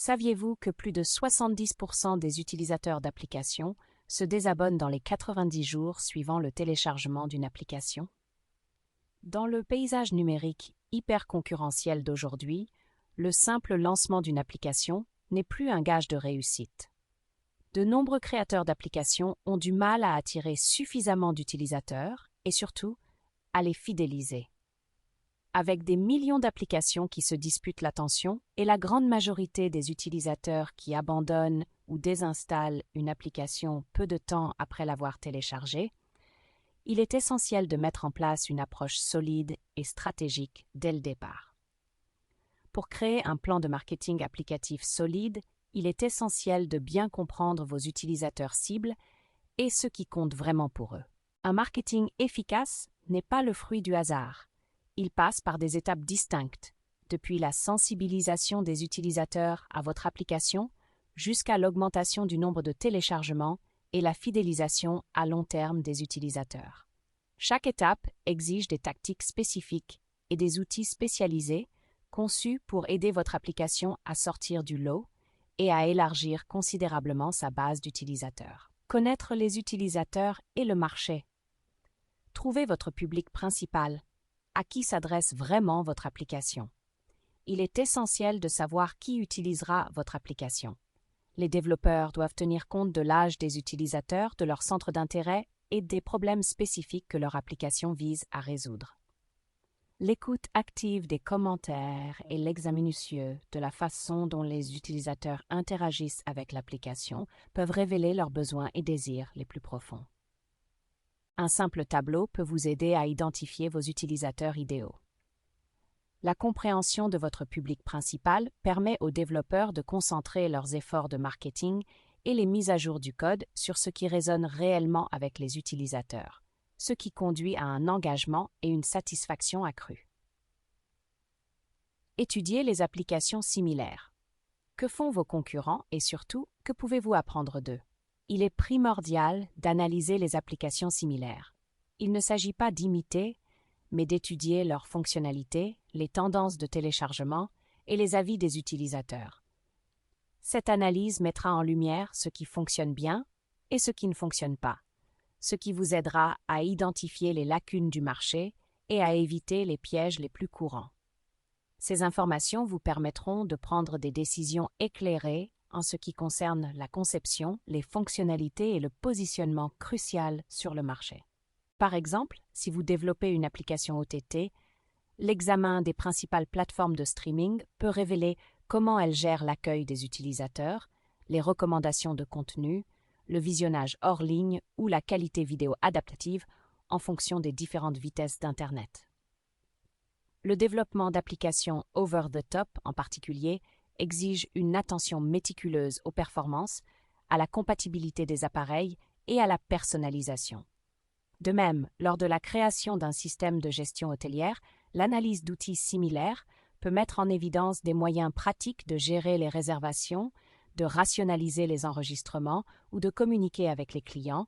Saviez-vous que plus de 70% des utilisateurs d'applications se désabonnent dans les 90 jours suivant le téléchargement d'une application? Dans le paysage numérique hyper concurrentiel d'aujourd'hui, le simple lancement d'une application n'est plus un gage de réussite. De nombreux créateurs d'applications ont du mal à attirer suffisamment d'utilisateurs et surtout à les fidéliser. Avec des millions d'applications qui se disputent l'attention et la grande majorité des utilisateurs qui abandonnent ou désinstallent une application peu de temps après l'avoir téléchargée, il est essentiel de mettre en place une approche solide et stratégique dès le départ. Pour créer un plan de marketing applicatif solide, il est essentiel de bien comprendre vos utilisateurs cibles et ce qui compte vraiment pour eux. Un marketing efficace n'est pas le fruit du hasard. Il passe par des étapes distinctes, depuis la sensibilisation des utilisateurs à votre application jusqu'à l'augmentation du nombre de téléchargements et la fidélisation à long terme des utilisateurs. Chaque étape exige des tactiques spécifiques et des outils spécialisés conçus pour aider votre application à sortir du lot et à élargir considérablement sa base d'utilisateurs. Connaître les utilisateurs et le marché. Trouvez votre public principal. À qui s'adresse vraiment votre application? Il est essentiel de savoir qui utilisera votre application. Les développeurs doivent tenir compte de l'âge des utilisateurs, de leur centre d'intérêt et des problèmes spécifiques que leur application vise à résoudre. L'écoute active des commentaires et l'examen minutieux de la façon dont les utilisateurs interagissent avec l'application peuvent révéler leurs besoins et désirs les plus profonds. Un simple tableau peut vous aider à identifier vos utilisateurs idéaux. La compréhension de votre public principal permet aux développeurs de concentrer leurs efforts de marketing et les mises à jour du code sur ce qui résonne réellement avec les utilisateurs, ce qui conduit à un engagement et une satisfaction accrue. Étudiez les applications similaires. Que font vos concurrents et surtout, que pouvez-vous apprendre d'eux? Il est primordial d'analyser les applications similaires. Il ne s'agit pas d'imiter, mais d'étudier leurs fonctionnalités, les tendances de téléchargement et les avis des utilisateurs. Cette analyse mettra en lumière ce qui fonctionne bien et ce qui ne fonctionne pas, ce qui vous aidera à identifier les lacunes du marché et à éviter les pièges les plus courants. Ces informations vous permettront de prendre des décisions éclairées en ce qui concerne la conception, les fonctionnalités et le positionnement crucial sur le marché. Par exemple, si vous développez une application OTT, l'examen des principales plateformes de streaming peut révéler comment elles gèrent l'accueil des utilisateurs, les recommandations de contenu, le visionnage hors ligne ou la qualité vidéo adaptative en fonction des différentes vitesses d'Internet. Le développement d'applications over-the-top en particulier exige une attention méticuleuse aux performances, à la compatibilité des appareils et à la personnalisation. De même, lors de la création d'un système de gestion hôtelière, l'analyse d'outils similaires peut mettre en évidence des moyens pratiques de gérer les réservations, de rationaliser les enregistrements ou de communiquer avec les clients,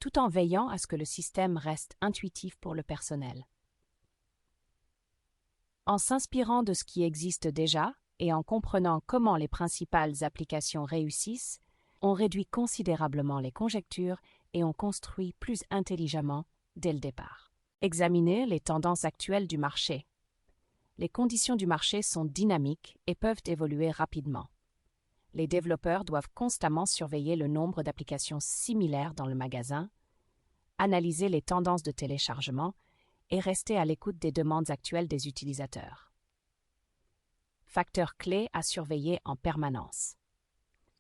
tout en veillant à ce que le système reste intuitif pour le personnel. En s'inspirant de ce qui existe déjà et en comprenant comment les principales applications réussissent, on réduit considérablement les conjectures et on construit plus intelligemment dès le départ. Examinez les tendances actuelles du marché. Les conditions du marché sont dynamiques et peuvent évoluer rapidement. Les développeurs doivent constamment surveiller le nombre d'applications similaires dans le magasin, analyser les tendances de téléchargement et rester à l'écoute des demandes actuelles des utilisateurs. Facteur clé à surveiller en permanence.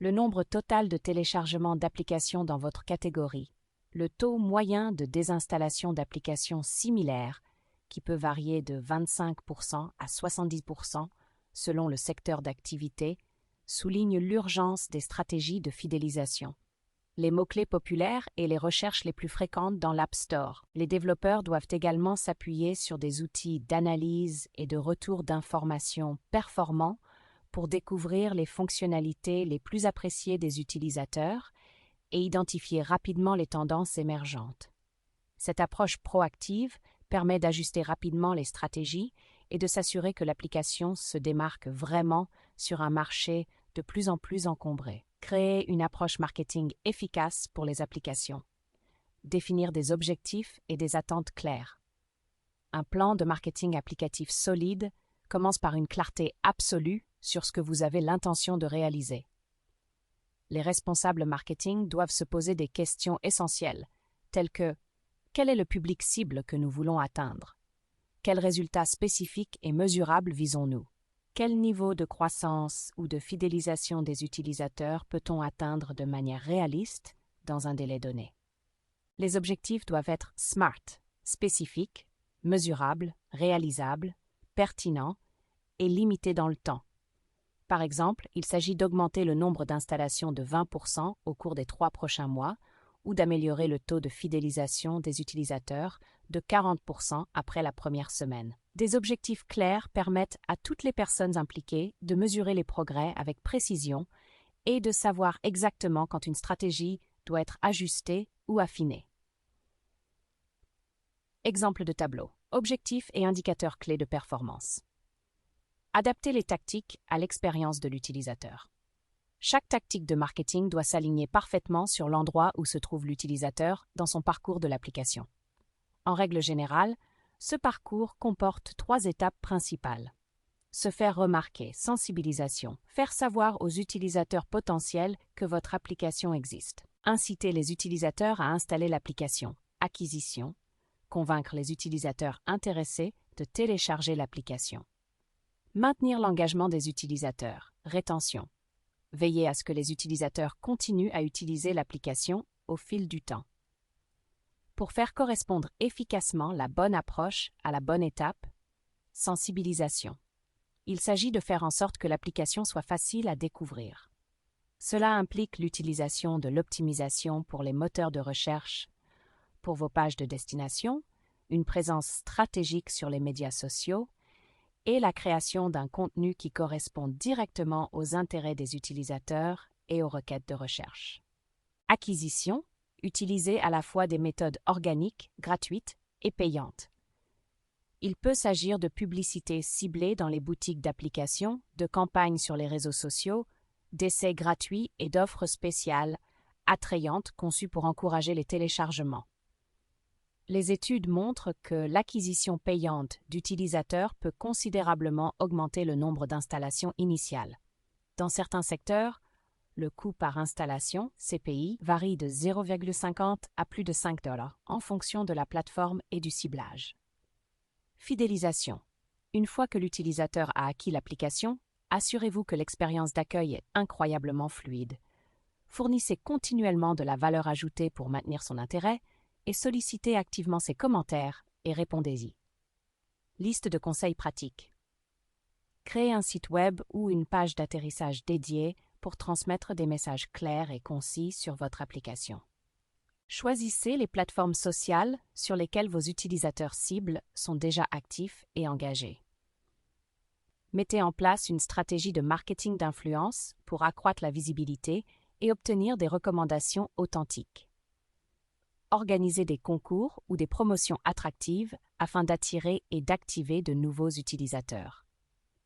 Le nombre total de téléchargements d'applications dans votre catégorie, le taux moyen de désinstallation d'applications similaires, qui peut varier de 25% à 70% selon le secteur d'activité, souligne l'urgence des stratégies de fidélisation. Les mots-clés populaires et les recherches les plus fréquentes dans l'App Store. Les développeurs doivent également s'appuyer sur des outils d'analyse et de retour d'informations performants pour découvrir les fonctionnalités les plus appréciées des utilisateurs et identifier rapidement les tendances émergentes. Cette approche proactive permet d'ajuster rapidement les stratégies et de s'assurer que l'application se démarque vraiment sur un marché de plus en plus encombrés. Créer une approche marketing efficace pour les applications. Définir des objectifs et des attentes claires. Un plan de marketing applicatif solide commence par une clarté absolue sur ce que vous avez l'intention de réaliser. Les responsables marketing doivent se poser des questions essentielles, telles que quel est le public cible que nous voulons atteindre? Quels résultats spécifiques et mesurables visons-nous? Quel niveau de croissance ou de fidélisation des utilisateurs peut-on atteindre de manière réaliste dans un délai donné? Les objectifs doivent être SMART, spécifiques, mesurables, réalisables, pertinents et limités dans le temps. Par exemple, il s'agit d'augmenter le nombre d'installations de 20% au cours des 3 prochains mois ou d'améliorer le taux de fidélisation des utilisateurs de 40% après la première semaine. Des objectifs clairs permettent à toutes les personnes impliquées de mesurer les progrès avec précision et de savoir exactement quand une stratégie doit être ajustée ou affinée. Exemple de tableau. Objectifs et indicateurs clés de performance. Adapter les tactiques à l'expérience de l'utilisateur. Chaque tactique de marketing doit s'aligner parfaitement sur l'endroit où se trouve l'utilisateur dans son parcours de l'application. En règle générale, ce parcours comporte 3 étapes principales. Se faire remarquer, sensibilisation, faire savoir aux utilisateurs potentiels que votre application existe. Inciter les utilisateurs à installer l'application, acquisition, convaincre les utilisateurs intéressés de télécharger l'application. Maintenir l'engagement des utilisateurs, rétention. Veiller à ce que les utilisateurs continuent à utiliser l'application au fil du temps. Pour faire correspondre efficacement la bonne approche à la bonne étape, sensibilisation. Il s'agit de faire en sorte que l'application soit facile à découvrir. Cela implique l'utilisation de l'optimisation pour les moteurs de recherche, pour vos pages de destination, une présence stratégique sur les médias sociaux et la création d'un contenu qui correspond directement aux intérêts des utilisateurs et aux requêtes de recherche. Acquisition, utiliser à la fois des méthodes organiques, gratuites et payantes. Il peut s'agir de publicités ciblées dans les boutiques d'applications, de campagnes sur les réseaux sociaux, d'essais gratuits et d'offres spéciales, attrayantes conçues pour encourager les téléchargements. Les études montrent que l'acquisition payante d'utilisateurs peut considérablement augmenter le nombre d'installations initiales. Dans certains secteurs, le coût par installation, CPI, varie de 0,50 à plus de $5 en fonction de la plateforme et du ciblage. Fidélisation. Une fois que l'utilisateur a acquis l'application, assurez-vous que l'expérience d'accueil est incroyablement fluide. Fournissez continuellement de la valeur ajoutée pour maintenir son intérêt et sollicitez activement ses commentaires et répondez-y. Liste de conseils pratiques. Créez un site web ou une page d'atterrissage dédiée pour transmettre des messages clairs et concis sur votre application. Choisissez les plateformes sociales sur lesquelles vos utilisateurs cibles sont déjà actifs et engagés. Mettez en place une stratégie de marketing d'influence pour accroître la visibilité et obtenir des recommandations authentiques. Organisez des concours ou des promotions attractives afin d'attirer et d'activer de nouveaux utilisateurs.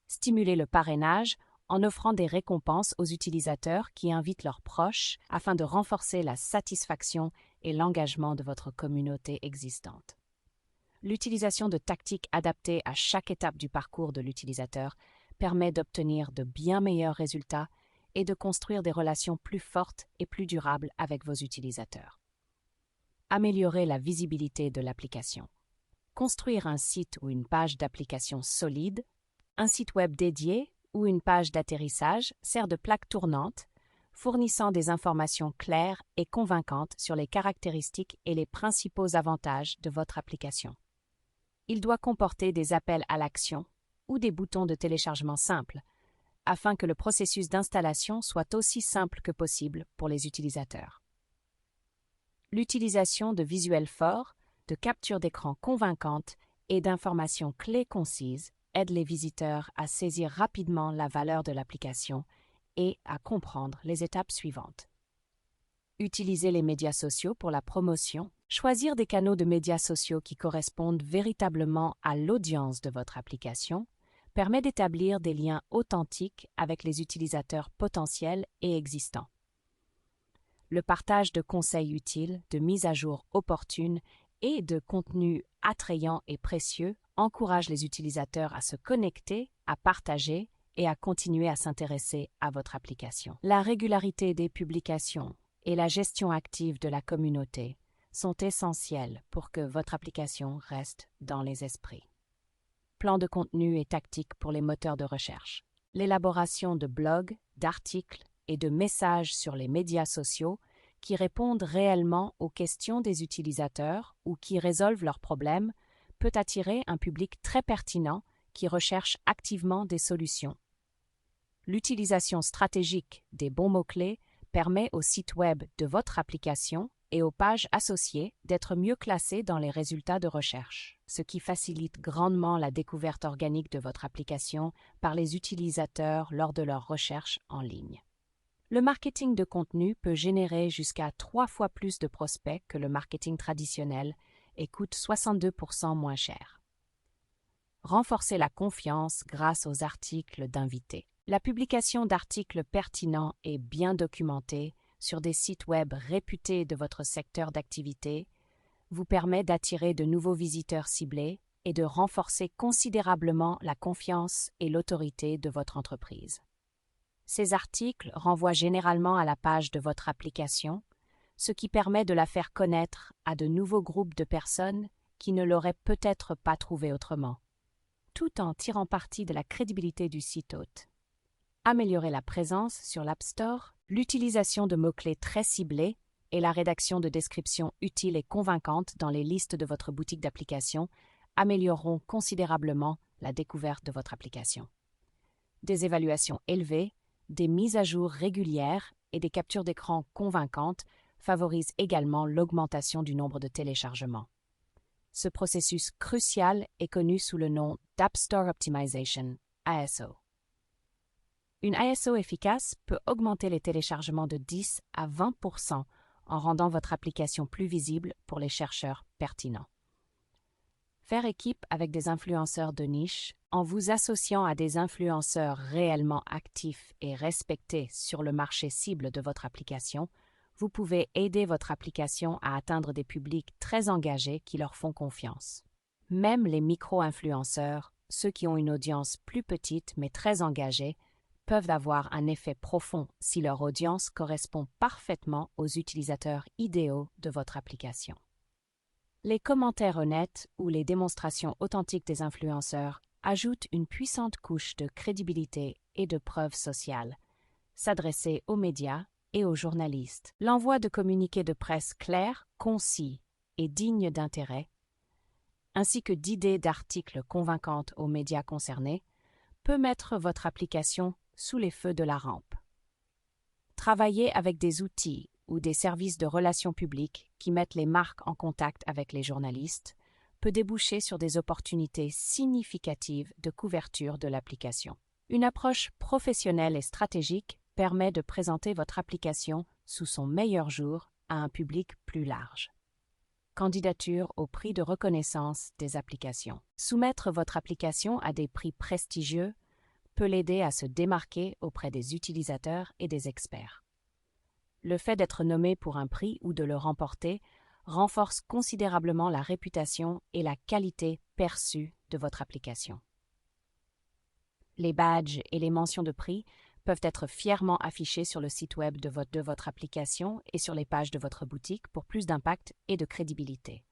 Stimulez le parrainage en offrant des récompenses aux utilisateurs qui invitent leurs proches afin de renforcer la satisfaction et l'engagement de votre communauté existante. L'utilisation de tactiques adaptées à chaque étape du parcours de l'utilisateur permet d'obtenir de bien meilleurs résultats et de construire des relations plus fortes et plus durables avec vos utilisateurs. Améliorer la visibilité de l'application. Construire un site ou une page d'application solide, un site web dédié ou une page d'atterrissage sert de plaque tournante, fournissant des informations claires et convaincantes sur les caractéristiques et les principaux avantages de votre application. Il doit comporter des appels à l'action ou des boutons de téléchargement simples, afin que le processus d'installation soit aussi simple que possible pour les utilisateurs. L'utilisation de visuels forts, de captures d'écran convaincantes et d'informations clés concises aide les visiteurs à saisir rapidement la valeur de l'application et à comprendre les étapes suivantes. Utilisez les médias sociaux pour la promotion. Choisir des canaux de médias sociaux qui correspondent véritablement à l'audience de votre application permet d'établir des liens authentiques avec les utilisateurs potentiels et existants. Le partage de conseils utiles, de mises à jour opportunes et de contenus attrayants et précieux encourage les utilisateurs à se connecter, à partager et à continuer à s'intéresser à votre application. La régularité des publications et la gestion active de la communauté sont essentielles pour que votre application reste dans les esprits. Plan de contenu et tactiques pour les moteurs de recherche. L'élaboration de blogs, d'articles et de messages sur les médias sociaux qui répondent réellement aux questions des utilisateurs ou qui résolvent leurs problèmes peut attirer un public très pertinent qui recherche activement des solutions. L'utilisation stratégique des bons mots-clés permet au site web de votre application et aux pages associées d'être mieux classées dans les résultats de recherche, ce qui facilite grandement la découverte organique de votre application par les utilisateurs lors de leurs recherches en ligne. Le marketing de contenu peut générer jusqu'à 3 fois plus de prospects que le marketing traditionnel et coûte 62% moins cher. Renforcer la confiance grâce aux articles d'invités. La publication d'articles pertinents et bien documentés sur des sites web réputés de votre secteur d'activité vous permet d'attirer de nouveaux visiteurs ciblés et de renforcer considérablement la confiance et l'autorité de votre entreprise. Ces articles renvoient généralement à la page de votre application, ce qui permet de la faire connaître à de nouveaux groupes de personnes qui ne l'auraient peut-être pas trouvée autrement, tout en tirant parti de la crédibilité du site hôte. Améliorer la présence sur l'App Store, l'utilisation de mots-clés très ciblés et la rédaction de descriptions utiles et convaincantes dans les listes de votre boutique d'applications amélioreront considérablement la découverte de votre application. Des évaluations élevées, des mises à jour régulières et des captures d'écran convaincantes favorisent également l'augmentation du nombre de téléchargements. Ce processus crucial est connu sous le nom d'App Store Optimization, ISO. Une ISO efficace peut augmenter les téléchargements de 10 à 20% en rendant votre application plus visible pour les chercheurs pertinents. Faire équipe avec des influenceurs de niche en vous associant à des influenceurs réellement actifs et respectés sur le marché cible de votre application, vous pouvez aider votre application à atteindre des publics très engagés qui leur font confiance. Même les micro-influenceurs, ceux qui ont une audience plus petite mais très engagée, peuvent avoir un effet profond si leur audience correspond parfaitement aux utilisateurs idéaux de votre application. Les commentaires honnêtes ou les démonstrations authentiques des influenceurs ajoutent une puissante couche de crédibilité et de preuve sociale. S'adresser aux médias et aux journalistes. L'envoi de communiqués de presse clairs, concis et dignes d'intérêt, ainsi que d'idées d'articles convaincantes aux médias concernés, peut mettre votre application sous les feux de la rampe. Travailler avec des outils ou des services de relations publiques qui mettent les marques en contact avec les journalistes peut déboucher sur des opportunités significatives de couverture de l'application. Une approche professionnelle et stratégique permet de présenter votre application sous son meilleur jour à un public plus large. Candidature au prix de reconnaissance des applications. Soumettre votre application à des prix prestigieux peut l'aider à se démarquer auprès des utilisateurs et des experts. Le fait d'être nommé pour un prix ou de le remporter renforce considérablement la réputation et la qualité perçue de votre application. Les badges et les mentions de prix peuvent être fièrement affichés sur le site web de votre application et sur les pages de votre boutique pour plus d'impact et de crédibilité,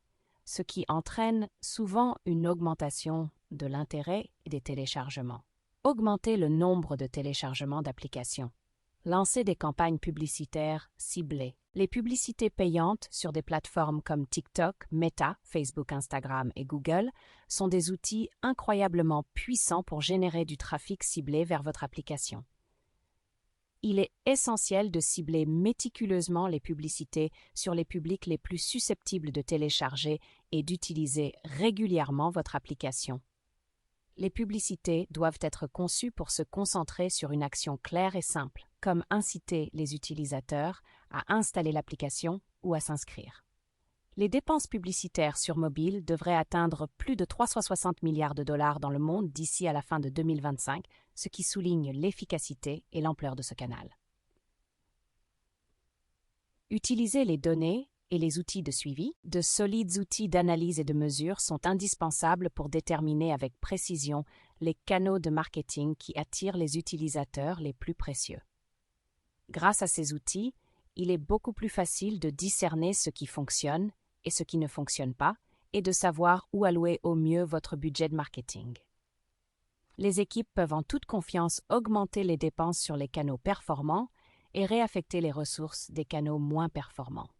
ce qui entraîne souvent une augmentation de l'intérêt et des téléchargements. Augmenter le nombre de téléchargements d'applications. Lancer des campagnes publicitaires ciblées. Les publicités payantes sur des plateformes comme TikTok, Meta, Facebook, Instagram et Google sont des outils incroyablement puissants pour générer du trafic ciblé vers votre application. Il est essentiel de cibler méticuleusement les publicités sur les publics les plus susceptibles de télécharger et d'utiliser régulièrement votre application. Les publicités doivent être conçues pour se concentrer sur une action claire et simple, comme inciter les utilisateurs à installer l'application ou à s'inscrire. Les dépenses publicitaires sur mobile devraient atteindre plus de 360 milliards de dollars dans le monde d'ici à la fin de 2025, ce qui souligne l'efficacité et l'ampleur de ce canal. Utiliser les données et les outils de suivi. De solides outils d'analyse et de mesure sont indispensables pour déterminer avec précision les canaux de marketing qui attirent les utilisateurs les plus précieux. Grâce à ces outils, il est beaucoup plus facile de discerner ce qui fonctionne et ce qui ne fonctionne pas, et de savoir où allouer au mieux votre budget de marketing. Les équipes peuvent en toute confiance augmenter les dépenses sur les canaux performants et réaffecter les ressources des canaux moins performants.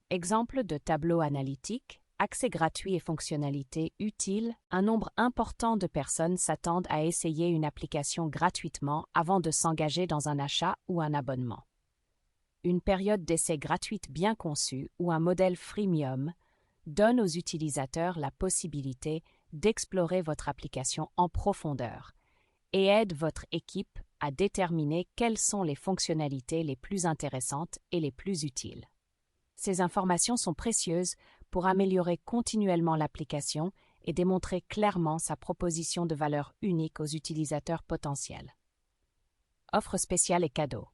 Exemple de tableau analytique, accès gratuit et fonctionnalités utiles, un nombre important de personnes s'attendent à essayer une application gratuitement avant de s'engager dans un achat ou un abonnement. Une période d'essai gratuite bien conçue ou un modèle freemium donne aux utilisateurs la possibilité d'explorer votre application en profondeur et aide votre équipe à déterminer quelles sont les fonctionnalités les plus intéressantes et les plus utiles. Ces informations sont précieuses pour améliorer continuellement l'application et démontrer clairement sa proposition de valeur unique aux utilisateurs potentiels. Offres spéciales et cadeaux.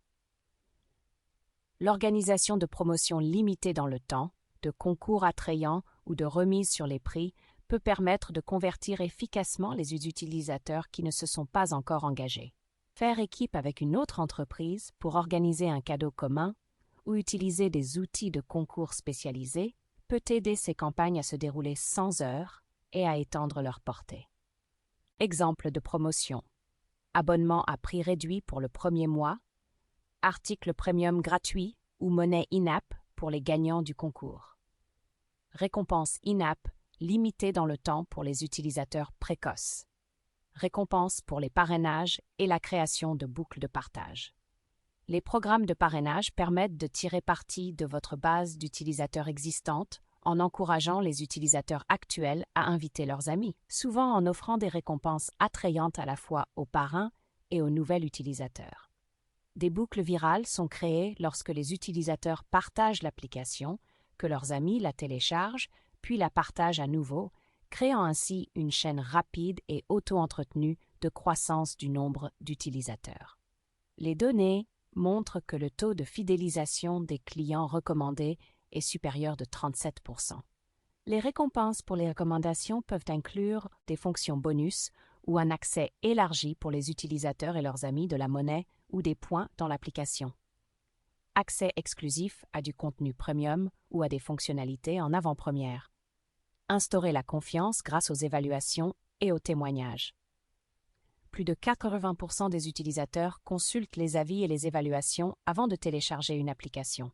L'organisation de promotions limitées dans le temps, de concours attrayants ou de remises sur les prix peut permettre de convertir efficacement les utilisateurs qui ne se sont pas encore engagés. Faire équipe avec une autre entreprise pour organiser un cadeau commun ou utiliser des outils de concours spécialisés peut aider ces campagnes à se dérouler sans heurts et à étendre leur portée. Exemple de promotion. Abonnement à prix réduit pour le premier mois, article premium gratuit ou monnaie in-app pour les gagnants du concours. Récompense in-app limitée dans le temps pour les utilisateurs précoces. Récompense pour les parrainages et la création de boucles de partage. Les programmes de parrainage permettent de tirer parti de votre base d'utilisateurs existante en encourageant les utilisateurs actuels à inviter leurs amis, souvent en offrant des récompenses attrayantes à la fois aux parrains et aux nouveaux utilisateurs. Des boucles virales sont créées lorsque les utilisateurs partagent l'application, que leurs amis la téléchargent, puis la partagent à nouveau, créant ainsi une chaîne rapide et auto-entretenue de croissance du nombre d'utilisateurs. Les données montrent que le taux de fidélisation des clients recommandés est supérieur de 37%. Les récompenses pour les recommandations peuvent inclure des fonctions bonus ou un accès élargi pour les utilisateurs et leurs amis de la monnaie ou des points dans l'application. Accès exclusif à du contenu premium ou à des fonctionnalités en avant-première. Instaurer la confiance grâce aux évaluations et aux témoignages. Plus de 80% des utilisateurs consultent les avis et les évaluations avant de télécharger une application.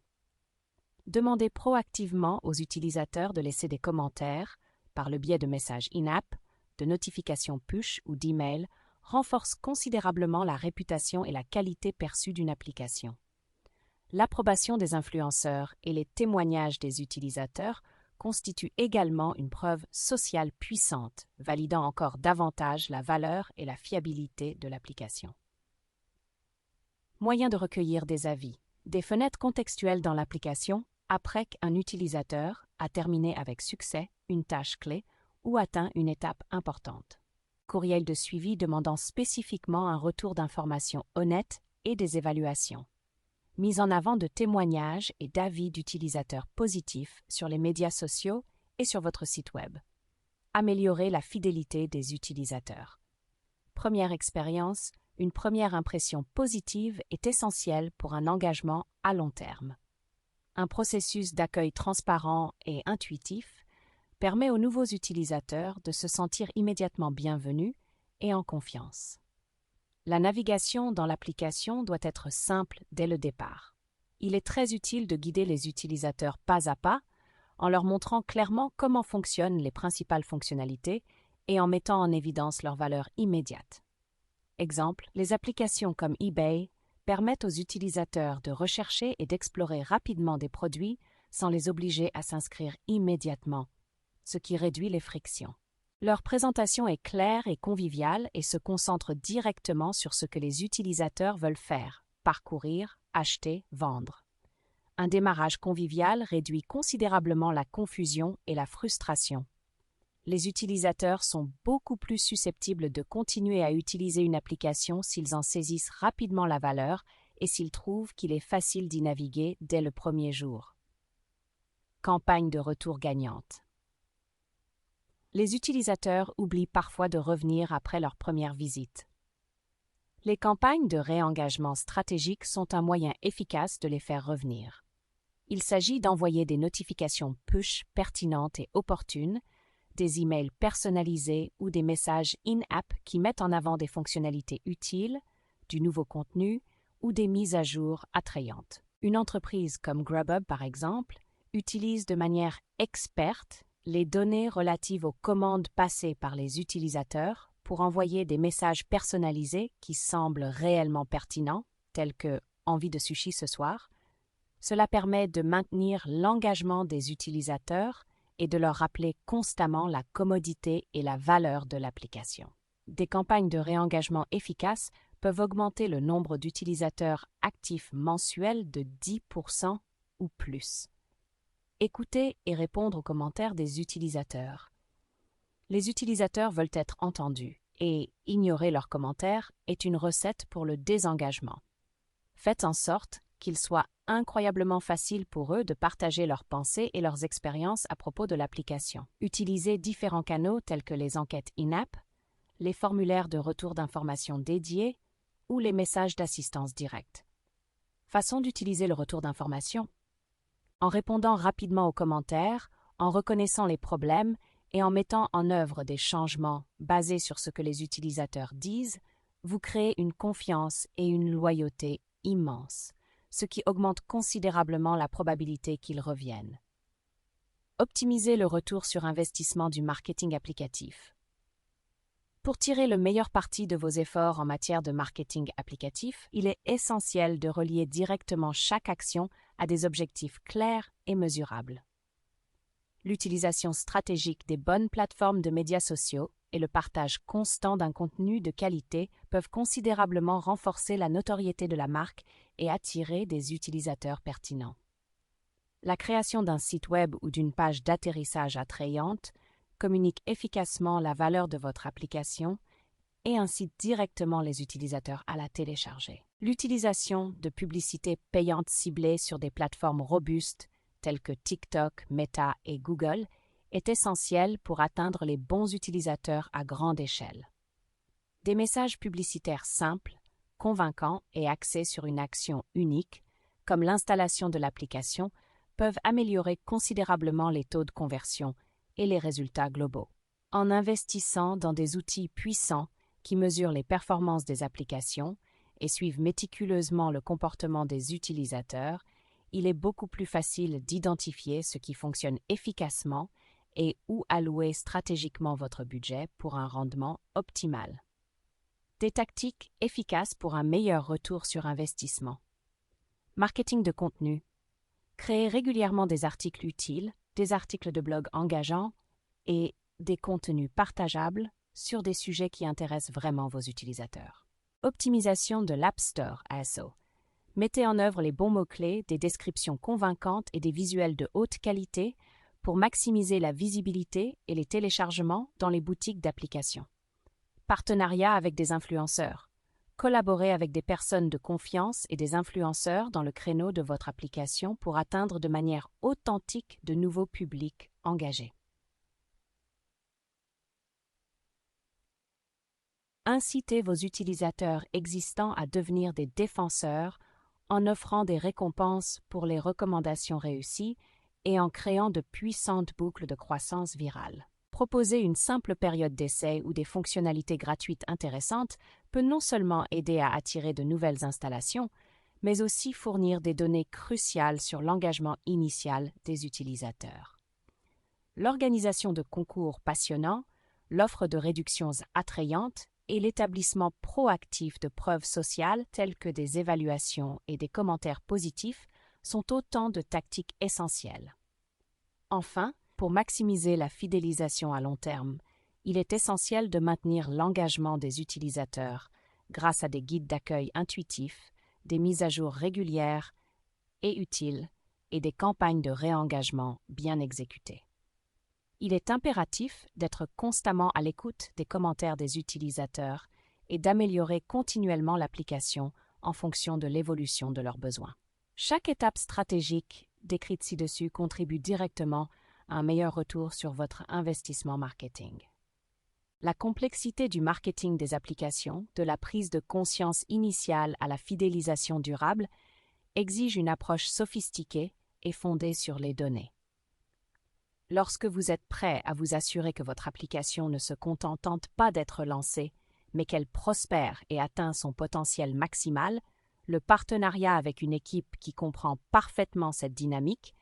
Demandez proactivement aux utilisateurs de laisser des commentaires par le biais de messages in-app, de notifications push ou d'emails renforce considérablement la réputation et la qualité perçue d'une application. L'approbation des influenceurs et les témoignages des utilisateurs constituent également une preuve sociale puissante, validant encore davantage la valeur et la fiabilité de l'application. Moyen de recueillir des avis. Des fenêtres contextuelles dans l'application après qu'un utilisateur a terminé avec succès une tâche clé ou atteint une étape importante. Courriel de suivi demandant spécifiquement un retour d'informations honnête et des évaluations. Mise en avant de témoignages et d'avis d'utilisateurs positifs sur les médias sociaux et sur votre site web. Améliorer la fidélité des utilisateurs. Première expérience, une première impression positive est essentielle pour un engagement à long terme. Un processus d'accueil transparent et intuitif permet aux nouveaux utilisateurs de se sentir immédiatement bienvenus et en confiance. La navigation dans l'application doit être simple dès le départ. Il est très utile de guider les utilisateurs pas à pas en leur montrant clairement comment fonctionnent les principales fonctionnalités et en mettant en évidence leur valeur immédiate. Exemple, les applications comme eBay permettent aux utilisateurs de rechercher et d'explorer rapidement des produits sans les obliger à s'inscrire immédiatement, ce qui réduit les frictions. Leur présentation est claire et conviviale et se concentre directement sur ce que les utilisateurs veulent faire, parcourir, acheter, vendre. Un démarrage convivial réduit considérablement la confusion et la frustration. Les utilisateurs sont beaucoup plus susceptibles de continuer à utiliser une application s'ils en saisissent rapidement la valeur et s'ils trouvent qu'il est facile d'y naviguer dès le premier jour. Campagne de retour gagnante. Les utilisateurs oublient parfois de revenir après leur première visite. Les campagnes de réengagement stratégique sont un moyen efficace de les faire revenir. Il s'agit d'envoyer des notifications push pertinentes et opportunes, des emails personnalisés ou des messages in-app qui mettent en avant des fonctionnalités utiles, du nouveau contenu ou des mises à jour attrayantes. Une entreprise comme Grubhub, par exemple, utilise de manière experte les données relatives aux commandes passées par les utilisateurs pour envoyer des messages personnalisés qui semblent réellement pertinents, tels que « envie de sushi ce soir ». Cela permet de maintenir l'engagement des utilisateurs et de leur rappeler constamment la commodité et la valeur de l'application. Des campagnes de réengagement efficaces peuvent augmenter le nombre d'utilisateurs actifs mensuels de 10% ou plus. Écouter et répondre aux commentaires des utilisateurs. Les utilisateurs veulent être entendus et ignorer leurs commentaires est une recette pour le désengagement. Faites en sorte qu'il soit incroyablement facile pour eux de partager leurs pensées et leurs expériences à propos de l'application. Utilisez différents canaux tels que les enquêtes in-app, les formulaires de retour d'informations dédiés ou les messages d'assistance directe. Façon d'utiliser le retour d'informations. En répondant rapidement aux commentaires, en reconnaissant les problèmes et en mettant en œuvre des changements basés sur ce que les utilisateurs disent, vous créez une confiance et une loyauté immenses, ce qui augmente considérablement la probabilité qu'ils reviennent. Optimisez le retour sur investissement du marketing applicatif. Pour tirer le meilleur parti de vos efforts en matière de marketing applicatif, il est essentiel de relier directement chaque action à des objectifs clairs et mesurables. L'utilisation stratégique des bonnes plateformes de médias sociaux et le partage constant d'un contenu de qualité peuvent considérablement renforcer la notoriété de la marque et attirer des utilisateurs pertinents. La création d'un site web ou d'une page d'atterrissage attrayante communique efficacement la valeur de votre application et incite directement les utilisateurs à la télécharger. L'utilisation de publicités payantes ciblées sur des plateformes robustes telles que TikTok, Meta et Google est essentielle pour atteindre les bons utilisateurs à grande échelle. Des messages publicitaires simples, convaincants et axés sur une action unique, comme l'installation de l'application, peuvent améliorer considérablement les taux de conversion et les résultats globaux. En investissant dans des outils puissants qui mesurent les performances des applications et suivent méticuleusement le comportement des utilisateurs, il est beaucoup plus facile d'identifier ce qui fonctionne efficacement et où allouer stratégiquement votre budget pour un rendement optimal. Des tactiques efficaces pour un meilleur retour sur investissement. Marketing de contenu. Créez régulièrement des articles utiles, des articles de blog engageants et des contenus partageables sur des sujets qui intéressent vraiment vos utilisateurs. Optimisation de l'App Store ASO. Mettez en œuvre les bons mots-clés, des descriptions convaincantes et des visuels de haute qualité pour maximiser la visibilité et les téléchargements dans les boutiques d'applications. Partenariat avec des influenceurs. Collaborez avec des personnes de confiance et des influenceurs dans le créneau de votre application pour atteindre de manière authentique de nouveaux publics engagés. Incitez vos utilisateurs existants à devenir des défenseurs en offrant des récompenses pour les recommandations réussies et en créant de puissantes boucles de croissance virale. Proposer une simple période d'essai ou des fonctionnalités gratuites intéressantes peut non seulement aider à attirer de nouvelles installations, mais aussi fournir des données cruciales sur l'engagement initial des utilisateurs. L'organisation de concours passionnants, l'offre de réductions attrayantes et l'établissement proactif de preuves sociales telles que des évaluations et des commentaires positifs sont autant de tactiques essentielles. Enfin, pour maximiser la fidélisation à long terme, il est essentiel de maintenir l'engagement des utilisateurs grâce à des guides d'accueil intuitifs, des mises à jour régulières et utiles et des campagnes de réengagement bien exécutées. Il est impératif d'être constamment à l'écoute des commentaires des utilisateurs et d'améliorer continuellement l'application en fonction de l'évolution de leurs besoins. Chaque étape stratégique décrite ci-dessus contribue directement à un meilleur retour sur votre investissement marketing. La complexité du marketing des applications, de la prise de conscience initiale à la fidélisation durable, exige une approche sophistiquée et fondée sur les données. Lorsque vous êtes prêt à vous assurer que votre application ne se contente pas d'être lancée, mais qu'elle prospère et atteint son potentiel maximal, le partenariat avec une équipe qui comprend parfaitement cette dynamique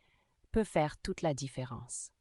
peut faire toute la différence.